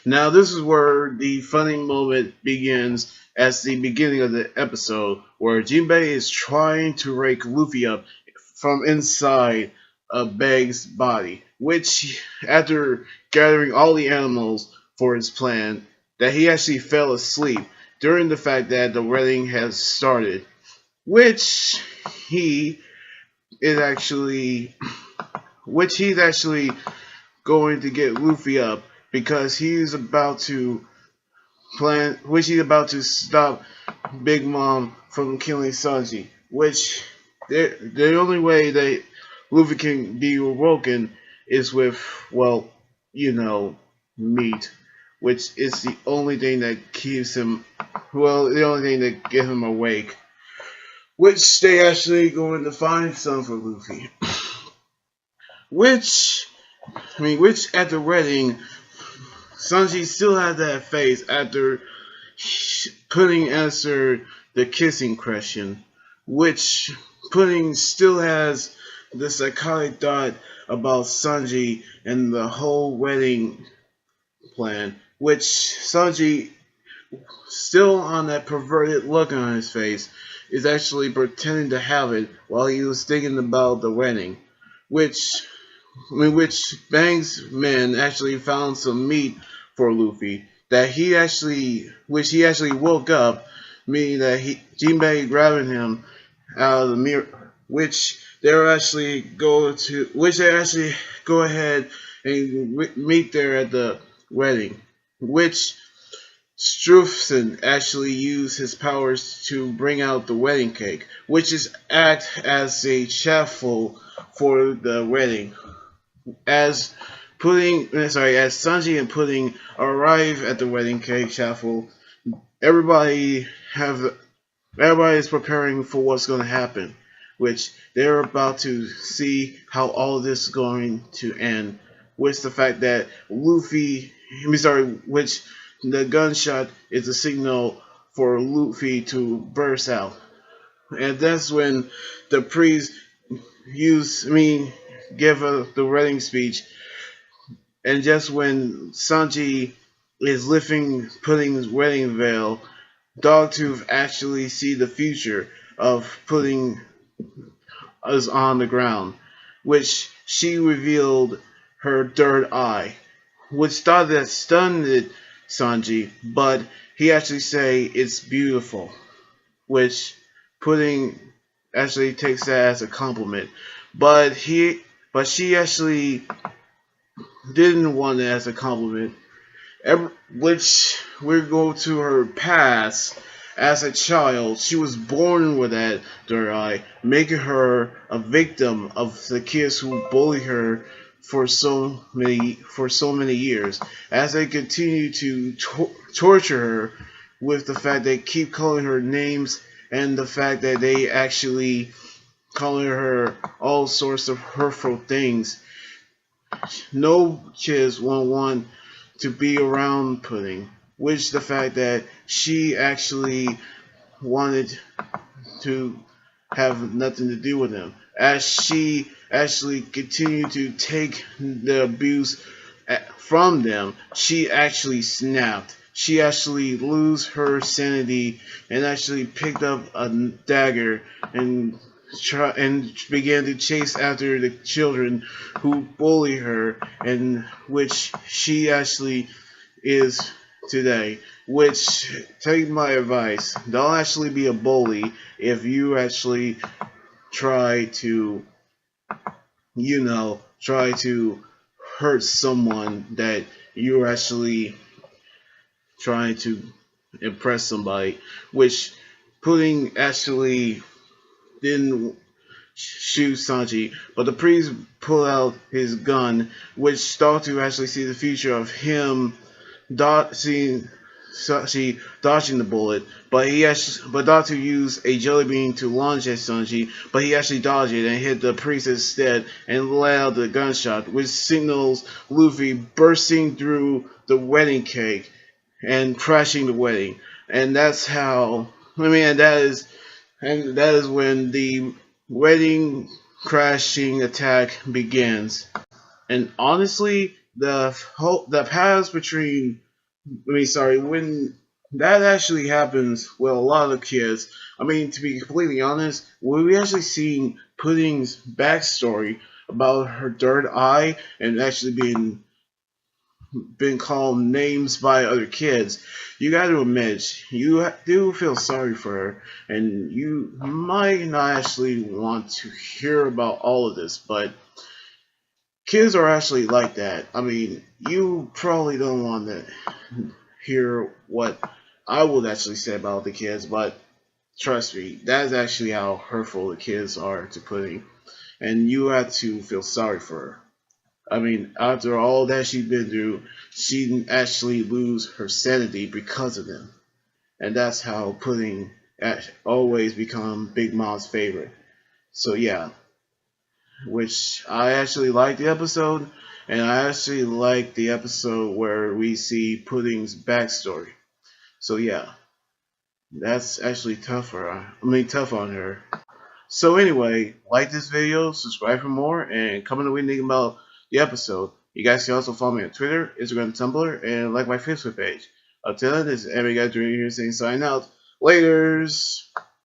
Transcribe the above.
Now, this is where the funny moment begins as the beginning of the episode, where Jinbei is trying to rake Luffy up from inside of Beg's body, which, after gathering all the animals for his plan, that he actually fell asleep during the fact that the wedding has started, which he is actually, which he's actually going to get Luffy up because he's about to which he's about to stop Big Mom from killing Sanji. Which the only way that Luffy can be awoken is with, well, you know, meat, which is the only thing that keeps him, well, the only thing that gets him awake. Which they actually going to find some for Luffy. Which, which at the wedding, Sanji still had that face after Pudding answered the kissing question, which Pudding still has the psychotic thought about Sanji and the whole wedding plan, which Sanji, still on that perverted look on his face, is actually pretending to have it while he was thinking about the wedding, which which Bang's men actually found some meat for Luffy that he actually, which he actually woke up, meaning that Jinbei grabbing him out of the mirror, which they actually go ahead and meet there at the wedding, which Strufsen actually used his powers to bring out the wedding cake, which is act as a chapel for the wedding. As as Sanji and Pudding arrive at the wedding cake chapel, everybody have everybody is preparing for what's going to happen, which they're about to see how all of this is going to end. With the fact that which the gunshot is a signal for Luffy to burst out, and that's when the priest give the wedding speech, and just when Sanji is lifting Pudding's wedding veil, Dogtooth actually see the future of Pudding is on the ground, which she revealed her third eye, which thought that stunned Sanji, but he actually say it's beautiful, which Pudding actually takes that as a compliment. But she actually didn't want it as a compliment. Which we go to her past. As a child, she was born with that third eye, making her a victim of the kids who bully her for so many years. As they continue to torture her with the fact they keep calling her names and the fact that they actually calling her all sorts of hurtful things. No kids won't want to be around Pudding, which the fact that she actually wanted to have nothing to do with him. As she actually continued to take the abuse from them, she actually snapped. She actually lose her sanity and actually picked up a dagger and began to chase after the children who bully her, and which she actually is today. Which, take my advice, don't actually be a bully if you actually try to, try to hurt someone that you're actually trying to impress somebody. Which Pudding actually didn't shoot Sanji, but the priest pulled out his gun, which started to actually see the future of him seeing Sanji dodging the bullet, but Datu used a jelly bean to launch at Sanji, but he actually dodged it and hit the priest instead and let out the gunshot, which signals Luffy bursting through the wedding cake and crashing the wedding. And that's how and that is when the wedding crashing attack begins. And honestly, the past between when that actually happens, well, a lot of kids. I mean, to be completely honest, we actually seen Pudding's backstory about her third eye and actually being called names by other kids. You got to admit, do feel sorry for her, and you might not actually want to hear about all of this, but kids are actually like that. I mean, you probably don't want to hear what I would actually say about the kids, but trust me, that's actually how hurtful the kids are to Pudding, and you have to feel sorry for her. I mean, after all that she's been through, she didn't actually lose her sanity because of them, and that's how Pudding always become Big Mom's favorite. So yeah, which I actually like the episode, and I actually like the episode where we see Pudding's backstory. So yeah, that's actually tougher. Tough on her. So anyway, like this video, subscribe for more, and comment away thinking about the episode. You guys can also follow me on Twitter, Instagram, Tumblr, and like my Facebook page. Until then, this is every guy doing here saying sign out. Laters.